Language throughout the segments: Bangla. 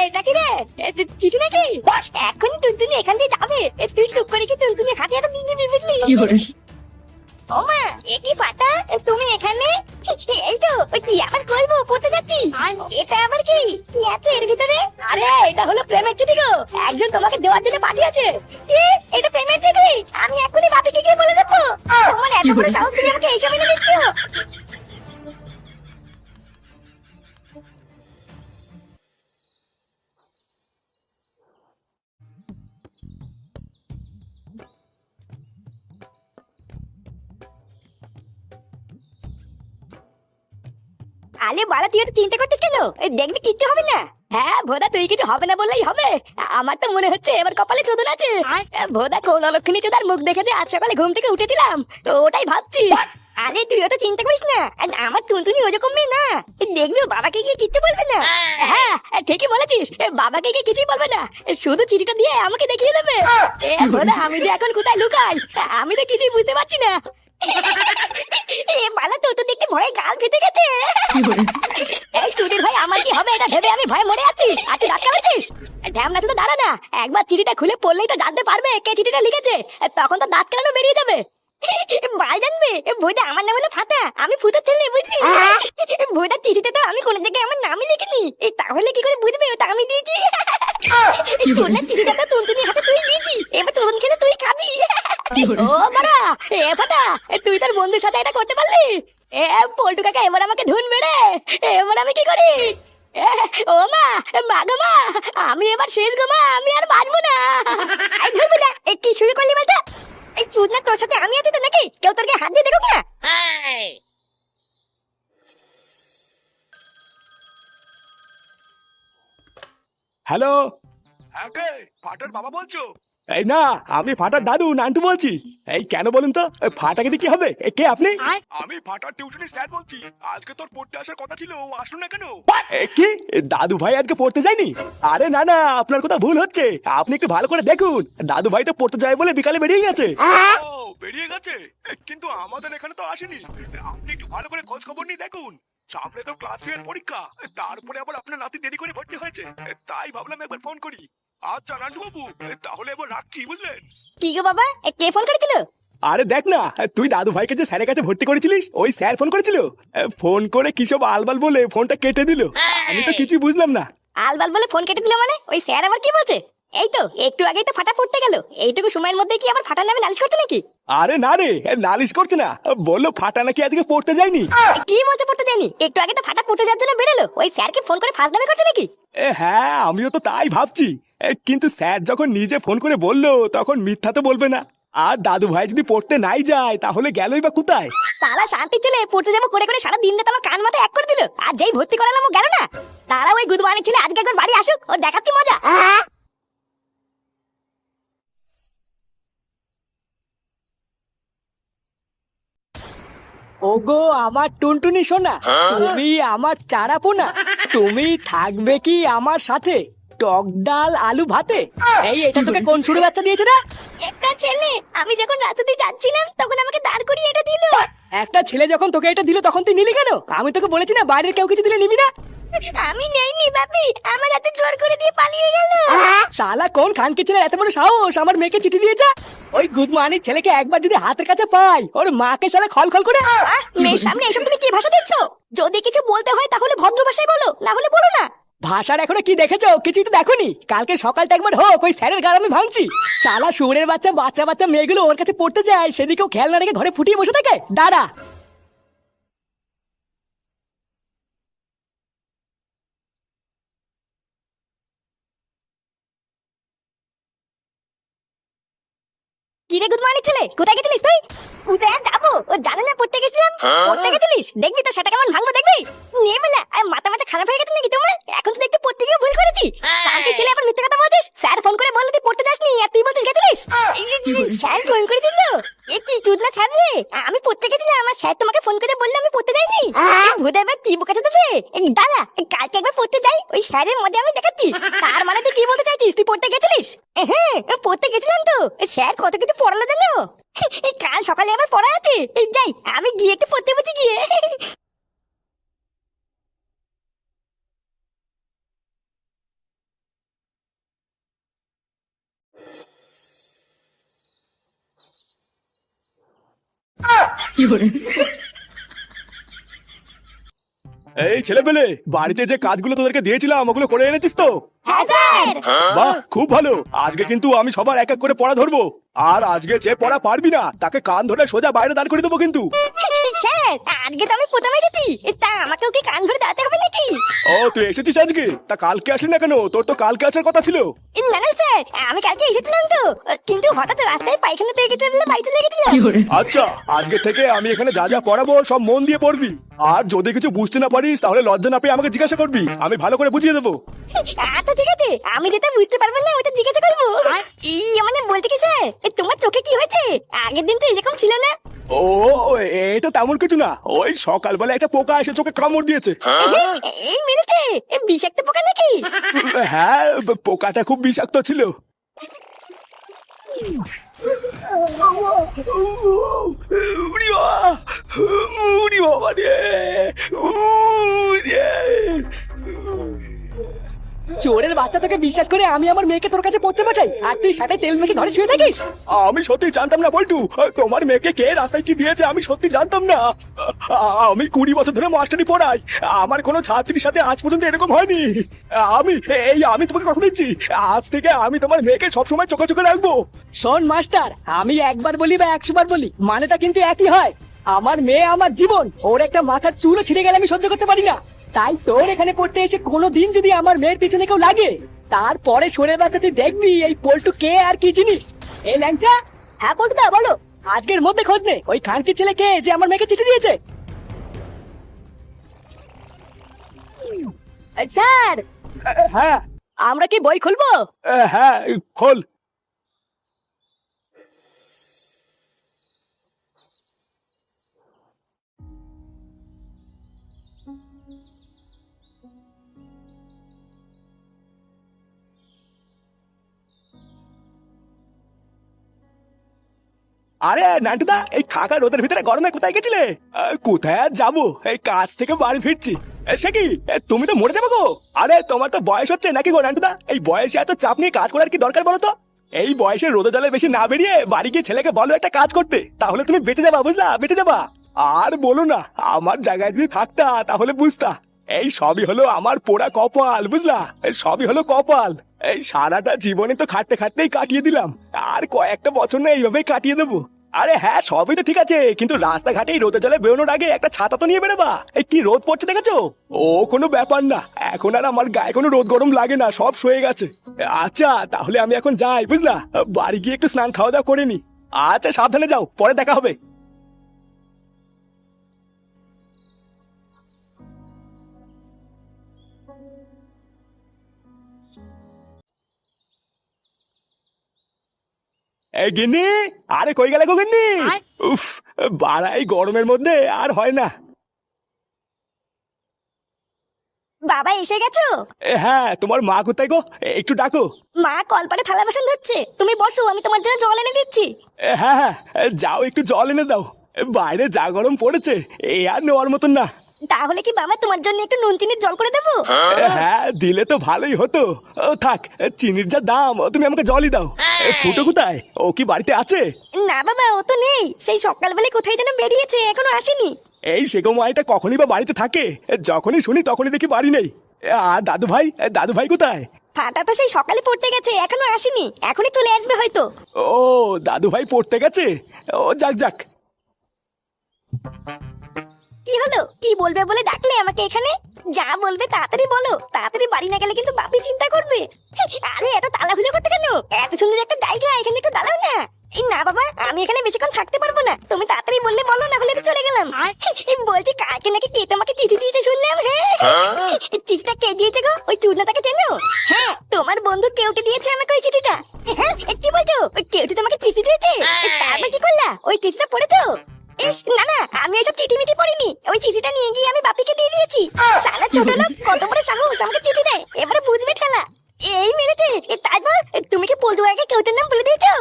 এটা কি রে? চিঠি নাকি? এখন টুনটুনি এখান দিয়ে যাবে, তুই টুক করে কি টুনটুনি হাতে হাতে দিয়ে দিবি বুঝলি? ও মা, এ কি ফাটা, তুমি এখানে? এই তো, কি আবার করবো, পড়তে যাচ্ছি। এটা আবার কি কি আছে এর ভিতরে? আরে এটা হলো প্রেমের চিঠি গো, একজন তোমাকে দেওয়ার জন্য পাঠিয়েছে। কি, এটা প্রেমের চিঠি? আমি এখনই বাপিকে গিয়ে বলে দেবো। তোমার এত বড় সাহস, তুমি আমাকে এইসব এনে দিচ্ছ? আলে বাড়া, তুই এত চিন্তা করছিস কেন? দেখবি কিচ্ছু হবে না। হ্যাঁ ভোদা, তুই কিছু হবে না বললেই হবে। আমার তো মনে হচ্ছে এবার কপালে চোদন আছে। ভোদা, কোন অলক্ষণী চোদার মুখ দেখে যে আজ সকালে ঘুম থেকে উঠেছিলাম, তো ওটাই ভাবছি। আরে তুই অত চিন্তা করিস না, আমার টুনটুনি ওরকম মেয়ে না। দেখবি ও বাবাকে গিয়ে কিচ্ছু বলবে না। হ্যাঁ ঠিকই বলেছিস, বাবাকে গিয়ে কিছুই বলবে না, শুধু চিঠিটা দিয়ে আমাকে দেখিয়ে দেবে। ভোদা, আমি যে এখন কোথায় লুকাই আমি তো কিছুই বুঝতে পারছি না। বালা, তো দেখতে ভয়ে গাল ফেটে গেছে। এই চুদির ভাই, আমার কি হবে এটা ভেবে আমি ভয়ে মরে আছি। আর তুই রাত কালাচ্ছিস? ঢ্যামনা তো দাঁড়া না, একবার চিঠিটা খুলে পড়লেই তো জানতে পারবে কে চিঠিটা লিখেছে। তখন তো দাঁত কেলানো বেরিয়ে যাবে। ভাই জানবে বইটা আমার নাম হলো ফাটা, আমি ফুটার ছেলে বুঝলি। বইটার চিঠিতে তো আমি কোনো দিকে আমার নামই লিখিনি, তাহলে কি করে বুঝবে ওটা আমি দিয়েছি? চোরের চিঠিটা তো টুনটুনির হাতে তুই দিয়েছি, এবার চোরন খেলে তুই খাবি। ও বাড়া, এ ফাটা, তুই তোর বন্ধুর সাথে এটা করতে পারলি? পল্টু কাকা এবার আমাকে ঢুনবে রে, এবার আমি কি করি? ও মা, মা গো মা, আমি এবার শেষ গো মা, আমি আর বাঁচবো না। এই ধরবো না, কি শুরু করলি বলতো? এই চুদ না, তোর সাথে আমি আছি তো নাকি? কেউ তোর গায়ে হাত দিয়ে দেখুক না। হ্যালো। হ্যাঁ, কে? ফাটার বাবা বলছো? এই না, আমি ফাটার দাদু নান্টু বলছি। এই কেন বলুন তো, ফাটাকে দিয়ে কি হবে? কে আপনি? আমি ফাটার টিউশনি স্যার বলছি। আজকে তোর পড়তে আসার কথা ছিল, আসলো না কেন? কি দাদু ভাই আজকে পড়তে যায়নি? আরে না না, আপনার কথা ভুল হচ্ছে। আপনি একটু ভালো করে দেখুন, দাদু ভাই তো পড়তে যায় বলে বিকালে বেরিয়ে গেছে। ও বেরিয়ে গেছে, কিন্তু আমাদের এখানে তো আসেনি। আপনি একটু ভালো করে খোঁজ খবর নিয়ে দেখুন। সামনে তো ক্লাস 2 এর পরীক্ষা, তারপরে আবার আপনার নাতি দেরি করে ভর্তি হয়েছে, তাই ভাবলাম একবার ফোন করি। আচ্ছা নান্টু বাবু, তাহলে এবার রাখছি, বুঝলেন? কি গো বাবা, কে ফোন করেছিল? আরে দেখ না, তুই দাদু ভাইকে যে স্যারের কাছে ভর্তি করেছিলিস, ওই স্যার ফোন করেছিল। ফোন করে কি সব আলবাল বলে ফোনটা কেটে দিল। আমি তো কিছুই বুঝলাম না। আলবাল বলে ফোন কেটে দিল মানে? ওই স্যার আবার কি বলছে? এই তো একটু আগেই তো ফাটা পড়তে গেল, এইটুকু সময়ের মধ্যে কি আবার ফাটার নামে নালিশ করছে নাকি? আরে না রে, নালিশ করছে না, বললো ফাটা নাকি আজকে পড়তে যায়নি। কি বলছে পড়তে যায়নি? একটু আগে তো ফাটা পড়তে যাওয়ার জন্য বেরোলো, ওই স্যারকে ফোন করে ফাঁস দাবি করছে নাকি? হ্যাঁ, আমিও তো তাই ভাবছি। কিন্তু স্যার যখন নিজে ফোন করে বললো, তখন মিথ্যা তো বলবে না। আর দাদু ভাই যদি পড়তে নাই যায়, তাহলে গেলই বা কোথায়? সালা শান্তি ছেলে, পড়তে যাবো করে করে সারা দিন রাত আমার কান মাথায় এক করে দিল, আর যেই ভর্তি করালাম ও গেল না। তারা ওই গুদবানি ছেলে আজকে একবার বাড়ি আসুক, ওর দেখাচ্ছি মজা। ওগো আমার টুনটুনি সোনা, তুমি আমার চারা পোনা, তুমি থাকবে কি আমার সাথে টক ডাল আলু ভাতে? এই এটা তোকে কোন সুরে বাচ্চা দিয়েছে না? একটা ছেলে, আমি যখন রাতুতে যাচ্ছিলাম তখন আমাকে দাঁড় করিয়ে এটা দিল। একটা ছেলে যখন তোকে এটা দিল তখন তুই নিলি কেন? আমি তোকে বলেছি না বাইরের কেউ কিছু দিলে নিবি না। আমি নেইনি বাপি, আমার হাতে জোর করে দিয়ে পালিয়ে গেল। শালা কোন খানকে ছেলে এত বড় সাহস আমার মেয়েকে চিঠি দিয়েছে? ওই গুদমানির ছেলেকে একবার যদি হাতের কাছে পাই, ওর মাকে শালা খল খল করে। মেয়ের সামনে এসব তুমি কি ভাষা দিচ্ছ? যদি কিছু বলতে হয় তাহলে ভদ্র ভাষায় বলো, না হলে বলো না। ভাষার এখনো কি দেখেছো? কিছুই তো দেখোনি। কালকে সকালটা একবার হোক ওই স্যারের গাড় আমি ভাঙছি। শালা শুয়োরের বাচ্চা বাচ্চা বাচ্চা মেয়েগুলো ওর কাছে পড়তে যায়, সেদিকেও খেয়াল না রেখে ঘরে ফুটিয়ে বসে থাকে। দাঁড়া। কিরে গুদমানি ছেলে, কোথায় গেছিলিস তুই? কোথায় আর যাবো, ও জানে না পড়তে গেছিলাম। পড়তে গেছিলিস, দেখবি তো সেটা কেমন ভাঙবো দেখবি। নিয়ে বেলা মাথা মাথা খারাপ হয়ে গেছে নাকি তোমার? এখন তো দেখতে পড়তে গিয়ে ভুল করেছি। শান্তি ছেলে আবার মিথ্যে কথা বলছিস। স্যার ফোন করে বললো তুই পড়তে যাসনি, আর তুই বলছিস গেছিলিস। স্যার ফোন করে দিল? এ কি চুদ না স্যার রে, আমি পড়তে গেছিলাম, আমার স্যার তোমাকে ফোন করে বললো আমি পড়তে যাইনি। ভুদা এবার কি বোকাচ্ছে তোকে? দাঁড়া, কালকে একবার পড়তে যাই, ওই স্যারের মধ্যে আমি দেখাচ্ছি। তার মানে তুই কি বলতে চাইছিস তুই পড়তে গেছিলিস? হ্যাঁ পড়তে গেছিলাম তো, স্যার কত কিছু পড়ালো জানো। কাল সকালে আবার পড়া আছে, যাই আমি গিয়ে একটু পড়তে বসে গিয়ে। 。এই ছেলে পেলে, বাড়িতে যে কাজগুলো তোদেরকে দিয়েছিলাম ওগুলো করে এনেছিস তো? হ্যাঁ স্যার। বাহ, খুব ভালো। আজকে কিন্তু আমি সবার এক এক করে পড়া ধরবো, আর আজকে যে পড়া পারবি না তাকে কান ধরে সোজা বাইরে দাঁড় করে দেবো কিন্তু। স্যার আজকে তো আমি প্রথমে গেছি, তা আমাকেও কি কান ধরে দাঁড়াতে হবে নাকি? ও, তুই এসেছিস আজকে? তা কালকে আসলি না কেন? তোর তো কালকে আসার কথা ছিল। না না স্যার, আমি কালকে এসেছিলাম তো, কিন্তু হঠাৎ রাস্তায় পায়খানা পেয়ে গেছে বলে বাড়িতে লেগে দিলাম। আচ্ছা, আজকে থেকে আমি এখানে যা যা পড়াবো সব মন দিয়ে পড়বি, আর যদি কিছু বুঝতে না পারিস তাহলে লজ্জা না পেয়ে আমাকে জিজ্ঞাসা করবি, আমি ভালো করে বুঝিয়ে দেবো। আচ্ছা ঠিক আছে, আমি যেটা বুঝতে পারবো না ওটা জিজ্ঞাসা করবো। মানে বলতে কি স্যার, তোমার চোখে কি হয়েছে? আগের দিন তো এরকম ছিল না। ও, এটা তেমন কিছু না, ওই সকালবেলা একটা পোকা এসে চোখে কামড় দিয়েছে। এই মেরেছে? বিষাক্ত পোকা নাকি? হ্যাঁ, পোকাটা খুব বিষাক্ত ছিল। উড়ি বাবা, উড়ি বাবা রে, উড়ি। চোরের বাচ্চা তোকে বিশ্বাস করে আমি আমার মেয়েকে তোর কাছে পড়তে পাঠাই, আর তুই সাথে তেল মেখে ঘরে শুয়ে থাকিস? আমি সত্যি জানতাম না বল্টু, তোমার মেয়েকে কে রাস্তায় কি দিয়েছে আমি সত্যি জানতাম না। আমি 20 বছর ধরে মাস্টারি পড়াই, আমার কোনো ছাত্রীর সাথে আজ পর্যন্ত এরকম হয়নি। আমি তোমাকে কথা দিচ্ছি, আজ থেকে আমি তোমার মেয়েকে সবসময় চোখে চোখে রাখবো। শোন মাস্টার, আমি একবার বলি বা 100 বার বলি, মানেটা কিন্তু একই হয়। আমার মেয়ে আমার জীবন, ওর একটা মাথার চুলও ছিঁড়ে গেলে আমি সহ্য করতে পারি না। তাই তোর এখানে পড়তে এসে কোনোদিন যদি আমার মেয়ের পিছনে কেউ লাগে, তারপরে সরে বাচ্চা তুই দেখবি এই পল্টু কে আর কি জিনিস। এই ল্যাংচা। হ্যাঁ পল্টুদা বলো। আজকের মধ্যে খোঁজ নে ওই খানকির ছেলে কে যে আমার মেয়েকে চিঠি দিয়েছে। স্যার হ্যাঁ আমরা কি বই খুলবো? হ্যাঁ, খোল। আরে নান্টুদা, এই খাকা রোদের ভিতরে গরমে কোথায় গেছিলে? কোথায় আর যাবো, এই কাজ থেকে বাড়ি ফিরছি। সে কি, তুমি তো মরে যাবো গো। আরে তোমার তো বয়স হচ্ছে নাকি গো নান্টুদা? এই বয়সে এত চাপ নিয়ে কাজ করার কি দরকার বলো তো? এই বয়সে রোদে জলে বেশি না বেরিয়ে বাড়ি গিয়ে ছেলেকে বলো একটা কাজ করতে, তাহলে তুমি বেঁচে যাবা, বুঝলা? বেঁচে যাবা। আর বলো না, আমার জায়গায় যদি থাকতা তাহলে বুঝতা এই সবই হলো আমার পোড়া কপাল, বুঝলা? এই সবই হলো কপাল। এই সারাটা জীবনে তো খাটতে খাটতেই কাটিয়ে দিলাম, আর কয়েকটা বছর না এইভাবেই কাটিয়ে দেবো। আরে হ্যাঁ, সবই তো ঠিক আছে, কিন্তু রাস্তাঘাটে রোদে জলে বেরোনোর আগে একটা ছাতা তো নিয়ে বেরোবা। এই কি রোদ পড়ছে দেখেছো? ও কোনো ব্যাপার না, এখন আর আমার গায়ে কোনো রোদ গরম লাগে না, সব সয়ে গেছে। আচ্ছা তাহলে আমি এখন যাই, বুঝলা? বাড়ি গিয়ে একটু স্নান খাওয়া দাওয়া করে নি। আচ্ছা সাবধানে যাও, পরে দেখা হবে। এই গিন্নি, আরে কই গেলে গো গিন্নি? উফ, বাড়াই গরমের মধ্যে আর হয় না। বাবা এসে গেছো? হ্যাঁ, তোমার মা কোথায় গো? একটু ডাকো। মা কলপারে থালা বাসন ধুচ্ছে, তুমি বসো, আমি তোমার জন্য জল এনে দিচ্ছি। হ্যাঁ হ্যাঁ, যাও একটু জল এনে দাও, বাইরে যা গরম পড়েছে এই আর নেওয়ার মতন না। তাহলে কি বাবা তোমার জন্য একটু নুন চিনির জল করে দেবো? হ্যাঁ, দিলে তো ভালোই হতো। ও থাক, চিনির যা দাম, তুমি আমাকে জলই দাও। ফুটো কোথায়? ও কি বাড়িতে আছে? না বাবা, ও তো নেই, সেই সকালবেলায় কোথায় যেন বেরিয়েছে, এখনো আসেনি। এই সেগো মাইটা কখনই বা বাড়িতে থাকে? যখনই শুনি তখনই দেখি বাড়ি নেই। আর দাদু ভাই, দাদু ভাই কোথায়? ফাটা তো সেই সকালে পড়তে গেছে, এখনো আসেনি, এখনই চলে আসবে হয়তো। ও, দাদু ভাই পড়তে গেছে। ও যাক যাক। কি হলো, কি বলবে বলে ডাকলে আমাকে এখানে? যা বলবে তাড়াতাড়ি বলো, তাড়াতাড়ি বাড়ি না গেলে কিন্তু বাপি চিন্তা করবে। আরে এত তালাহুলো করতে কেন? এত সুন্দর একটা জায়গা, এখানে একটু দাঁড়াও না। এই না বাবা, আমি এখানে বেশিক্ষণ থাকতে পারবো না, তুমি তাড়াতাড়ি বললে বলো, না হলে আমি চলে গেলাম। বলছি কাকে নাকি কে তোমাকে চিঠি দিয়েছে শুনলাম। হ্যাঁ, চিঠিটা কে দিয়েছে গো? ওই চুদনাটাকে চেনো? হ্যাঁ, তোমার বন্ধু কেউটে দিয়েছে আমাকে ওই চিঠিটা। হ্যাঁ, কি বলছো? ওই কেউটে তোমাকে চিঠি দিয়েছে? তারপর কি করলা? ওই চিঠিটা পড়েছো? ইস না না, আমি এসব চিঠি মিঠি পড়িনি, ওই চিঠিটা নিয়ে গিয়ে আমি বাপিকে দিয়ে দিয়েছি। শালা ছোট লোক, কত বড় সাহস আমাকে চিঠি দেয়, এবারে বুঝবে ঠেলা। এই মেরেছে। তারপর তুমি কি পল্টুয়াকে কেউটের নাম বলে দিয়েছো?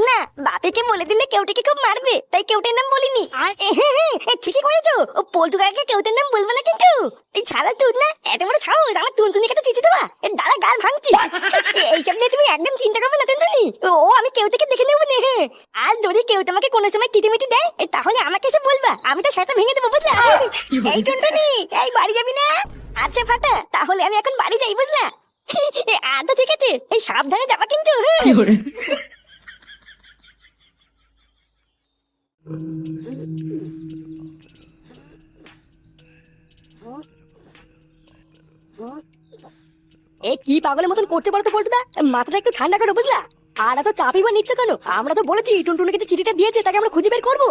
না, বাপিকে বলে দিলে কেউটিকে খুব মারবে, তাই কেউটের নাম বলিনি। ঠিকই করেছো, পল্টুয়াকে কেউটের নাম বলবো না কিন্তু। এই ছাড়া তুই না, এত বড় সাহস আমার টুনটুনিকে তো চিঠি দেওয়া, দাঁড়া গাল ভাঙছি। এইসব নিয়ে তুমি একদম চিন্তা করবে না টুনটুনি। ও আমি কেউ থেকে দেখে নেবো না। আর যদি কেউ তোমাকে কোনো সময় চিটিমিটি দেয় তাহলে আমাকে এসে বলবা, আমি তো সেটা ভেঙে দেবো বুঝলা। এই টুনটুনি, এই বাড়ি যাবি না? আচ্ছা ফাটা, তাহলে আমি এখন বাড়ি যাই বুঝলা। আচ্ছা ঠিক আছে, এই সাবধানে যাবা কিন্তু। এ কি পাগলের মতন করতে পারো তো পল্টুদা, মাথাটা একটু ঠান্ডা করো বুঝলা। আর এত চাপই বা নিচ্ছ কেন? আমরা তো বলেছি টুনটুনিকে যে চিঠিটা দিয়েছে তাকে আমরা খুঁজে বের করবো।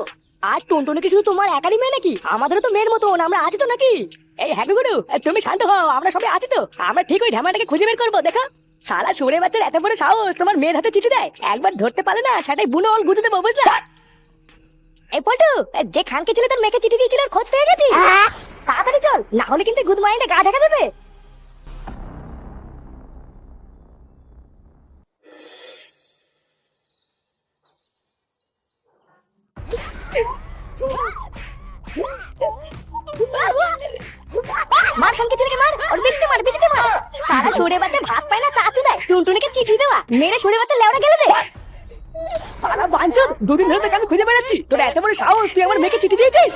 আর টুনটুনি শুধু তোমার একারই মেয়ে নাকি? আমাদেরও তো মেয়ের মতন, আমরা আছি তো নাকি? এই হ্যাপি গুরু, তুমি শান্ত হও, আমরা সবাই আছি তো। আমরা ঠিক ওই ঢামাটাকে খুঁজে বের করবো। দেখো শালা সরে বাচ্চার এত বড় সাহস, তোমার মেয়ের হাতে চিঠি দেয়। একবার ধরতে পারে না, সেটাই বুনো অল গুঁজে দেবো বুঝলা। এই পল্টু, যে খানকে ছেলে তোর মেয়েকে চিঠি দিয়েছিল ওর খোঁজ পেয়ে গেছি। তাড়াতাড়ি চল, না হলে কিন্তু গুড মাইন্ডে গা ঢাকা দেবে। মার খানকে ছেলেকে মার, ওর বেঁচতে মার, বেঁচতে মার। সারা সরে বাচ্চা ভাত পায় না, চাচু দেয়। টুনটুনিকে চিঠি দেওয়া, মেরে সরে বাচ্চা লেওড়া গেলে দে। সারা বাঞ্চদ, দুদিন ধরে তোকে আমি খুঁজে বেড়াচ্ছি, তোর এত বড় সাহস, তুই আমার মেয়েকে চিঠি দিয়েছিস?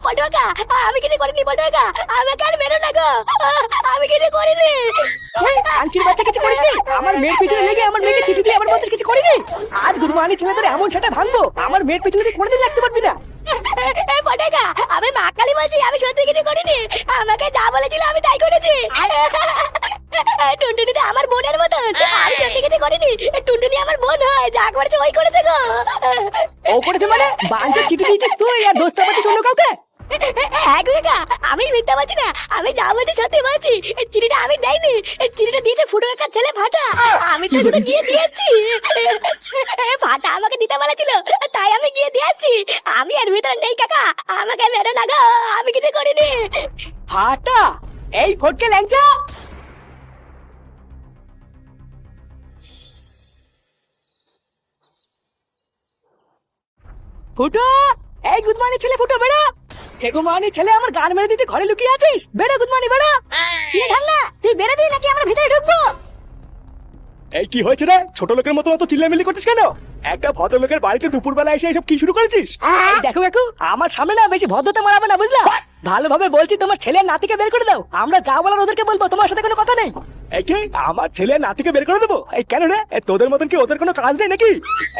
পটুয়াকা, আমি কিছু করিনি পটুয়াকা, আমাকে আর মেরো না গো, আমি কিছু করিনি। আংটির বাচ্চা কিছু করিসনি? আমার মেয়ের পিছনে লেগে আমার মেয়েকে চিঠি দিয়ে আমার বলছিস কিছু করিনি? আজ গুরুমানি ছেলে তোর এমন সেটা ভাঙবো, আমার মেয়ের পিছনে তুই কোনোদিন লাগতে পারবি না। পটুয়াকা, আমি মা কালী বলছি, আমি সত্যি কিছু করিনি। আমাকে যা বলেছিল আমি তাই করেছি। টুনটুনি তো আমার বোনের মতন, আমি সত্যি কিছু করিনি। টুনটুনি আমার বোন হয়, যা করেছে ওই করেছে গো। ও করেছে মানে? বাঞ্চদ চিঠি দিয়েছিস তুই, আর দোস্ত পাচ্ছিস অন্য কাউকে? আমি মিথ্যা বলছি না, আমি যা বলছি সত্যি বলছি। চিঠিটা আমি দেয়নি, চিঠিটা দিয়েছে ফুটো কাকার ছেলে ফাটা। আমি তো শুধু গিয়ে দিয়েছি। ফাটা আমাকে দিতে বলেছিল, তাই আমি গিয়ে দিয়েছি। আমি এর ভিতরে নেই কাকা, আমাকে মেরো না গো, আমি কিছু করিনি। ফাটা, এই ফটকে ল্যাংচা। ফুটো, এই গুদমানি ছেলে ফুটো, বেড়া। সে গুদমানি ছেলে আমার গান মেরে দিতে ঘরে লুকিয়ে আছিস, বেড়া গুদমানি বেড়া। কি ঠান্ডা, তুই বেরোবি নাকি আমরা ভিতরে ঢুকবো? এই কি হয়েছে রে? ছোট লোকের মতো অত চিল্লামিল্লি করছিস কেন? একটা ভদ্রলোকের বাড়িতে দুপুরবেলা এসে এসব কি শুরু করেছিস? এই দেখো কাকু, আমার সামনে না বেশি ভদ্রতা মারাবে না বুঝলা। ভালোভাবে বলছি, তোমার ছেলে নাতিকে বের করে দাও, আমরা যা বলার ওদেরকে বলবো, তোমার সাথে কোনো কথা নেই। এই কি, আমার ছেলে নাতিকে বের করে দেবো? এই কেন রে? তোদের মতন কি ওদের কোনো কাজ নেই নাকি?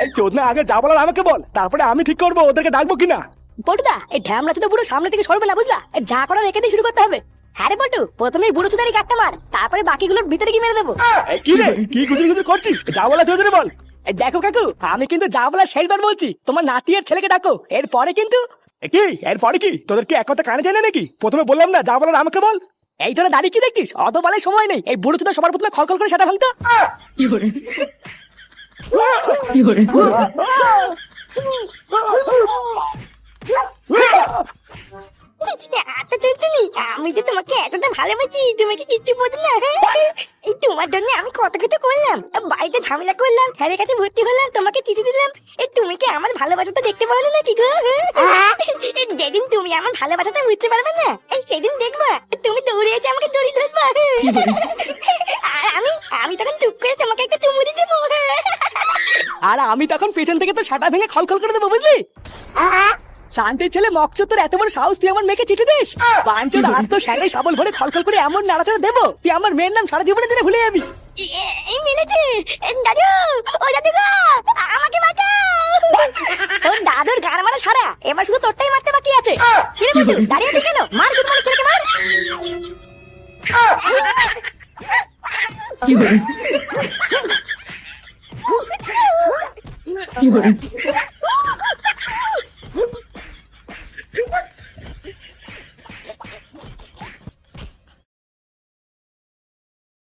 এই চোদনা, আগে যা বলার আমাকে বল, তারপরে আমি ঠিক করবো ওদেরকে ডাকবো কিনা। পটুদা, এই ঢ্যামলা তো পুরো সামনে থেকে সরবে না বুঝলা। যা করার এখানে শুরু করতে হবে। হ্যাঁ রে পটু, প্রথমেই বুড়ো চুদারি কাটতে মার, তারপরে বাকিগুলোর ভিতরে কি মেরে দেবো। এই কি রে, কি গুজরি গুজরি করছিস? যা বলা চৌধুরী বল। এই দেখো কাকু, আমি কিন্তু যা বলার শেষবার বলছি, তোমার নাতি আর ছেলেকে ডাকো, এরপরে কিন্তু। কি এরপরে কি? তোদের কি এক কথা কানে যায় না নাকি? প্রথমে বললাম না, যা বলার আমাকে বল। এই তোরা দাঁড়িয়ে কি দেখছিস? অত বলার সময় নেই, এই বুড়ো চুদা সবার প্রথমে খলখল করে সেটা ভাঙতো। আমি তো তোমাকে এতটা ভালোবাসি, তুমি কি কিচ্ছু বোঝো না। এই তোমার জন্য আমি কত কিছু করলাম, বাড়িতে ঝামেলা করলাম, স্যারের কাছে ভর্তি হলাম, তোমাকে চিঠি দিলাম। তুমি কি আমার ভালোবাসাটা দেখতে পারো না নাকি গো? যেদিন তুমি আমার ভালোবাসাটা বুঝতে পারবে না, সেদিন দেখবা তুমি দৌড়ে এসে আমাকে জড়িয়ে ধরবা। আর আমি তখন চুপ করে তোমাকে একটা চুমু দিয়ে দেবো। আর আমি তখন পেছন থেকে তো সাটা ভেঙে খলখল করে দেবো বুঝলি। শান্তির ছেলে মকচুদ, তোর এত বড় সাহস, তুই আমার মেয়েকে চিঠি দিস? বাঞ্চদ, আজ তো সেটাই সাবল ভরে খলখল করে এমন নাড়াচাড়া দেবো, তুই আমার মেয়ের নাম সারা জীবনের জন্য ভুলে যাবি। এই মিলেছে দাদু, ও দাদু গো, আমাকে বাঁচাও। তোর দাদুর গান মারা সারা, এবার শুধু তোরটাই মারতে বাকি আছে। কি রে বন্ধু, দাঁড়িয়ে আছিস কেন? মার গুড মর্নিং ছেলেকে মার। কি